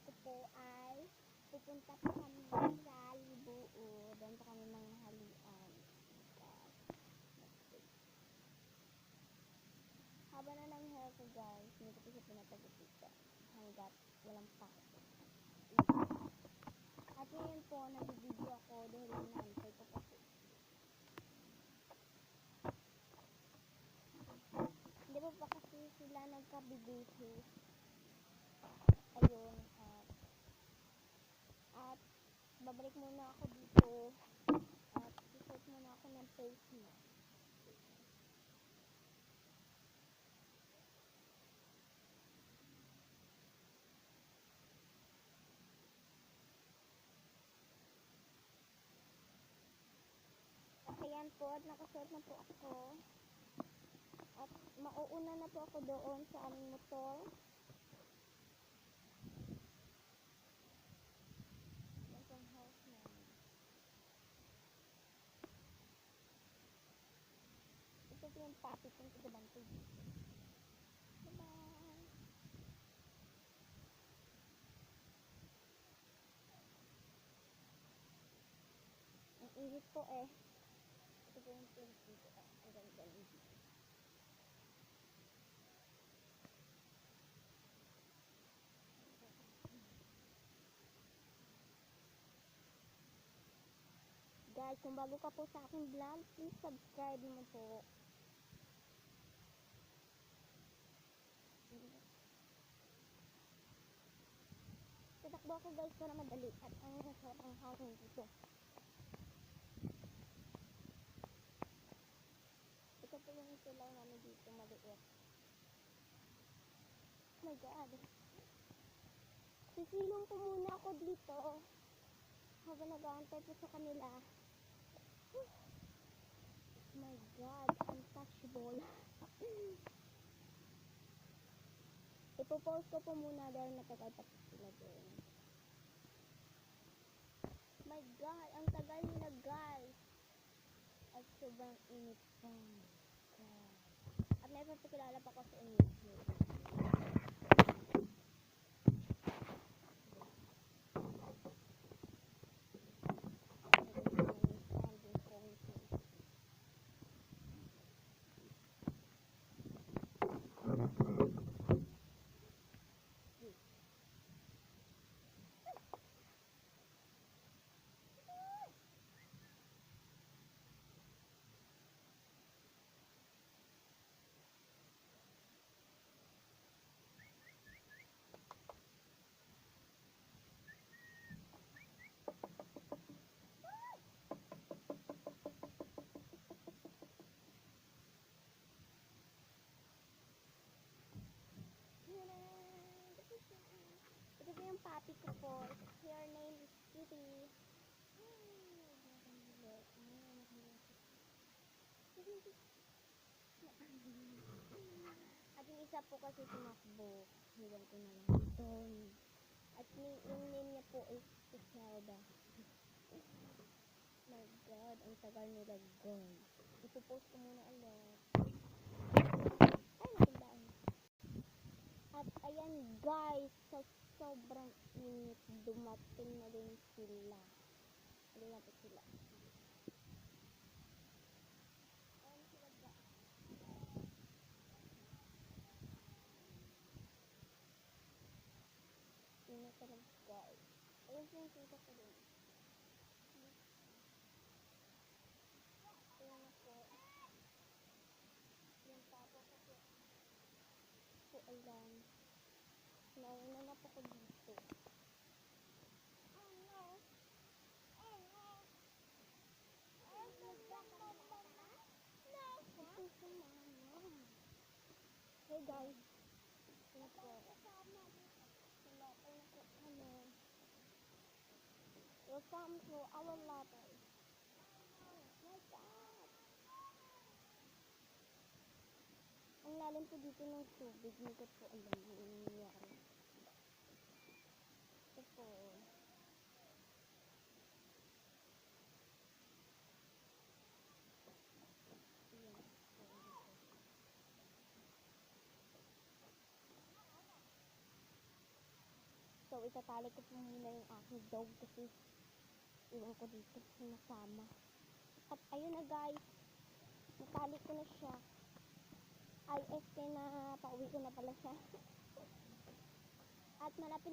ito po ay pupunta po kami sa Libuo. Doon po kami manghalian. Haba na ng hair ko guys, hindi ko po siya pinatagupitan hanggat walang pasok. At ngayon po, nag-video ako dahil inaantay ko po. Hindi po pa kasi sila nagka-BBC. Ayun, at babalik muna ako dito at susuot muna ako ng face mask. Ayan po, at nakasuot na po ako. At mauuna na po ako doon sa aming motor. Yan po ang house namin. Ito po yung papi kong tagabantay dito. Bye-bye! Ang init po eh. Ito po yung pink dito. Ang ganda ng dito. Guys, kung bago ka po sa aking vlog, please subscribe mo po. Tatakbo ako guys para madali at ang nasa ang hangin dito. Ito po yung silaw namin dito, maliit. Oh my god. Sisilong po muna ako dito habang nag-aantay po sa kanila. Oh my god, untouchable. Ipopost ko po muna dahil matagal pa sila doon. My god, ang tagal nila guys. At sobrang init pa. At may papakilala pa ko sa inyo. Ito po yung papi ko po. Your name is Kitty. At yung isa po kasi tumakbo. Hiwan ko na lang ito. At yung name niya po is Iselda. My god, ang tagal nila guys. Ipopost ko muna ulit. Ay, nakandaan. At ayan guys, sa sobrang init, dumating na din sila. Ayan na po sila. Ayan sila guys. Init na lang guys. Ayan po yung sita ko din. Ayan na po. Yung tapo ko po. So ayan. Nauna na po ko dito. Hey guys. Ito po. Welcome to our latte. My God. Ang lalim po dito ng tubig. Hindi ko po alam ang nangyayari. Ito po. So, itatali ko po muna yung aking dog kasi iwan ko dito sinasama. At ayun na guys, natali ko na siya. Ay, na pauwi ko na pala siya. At malapit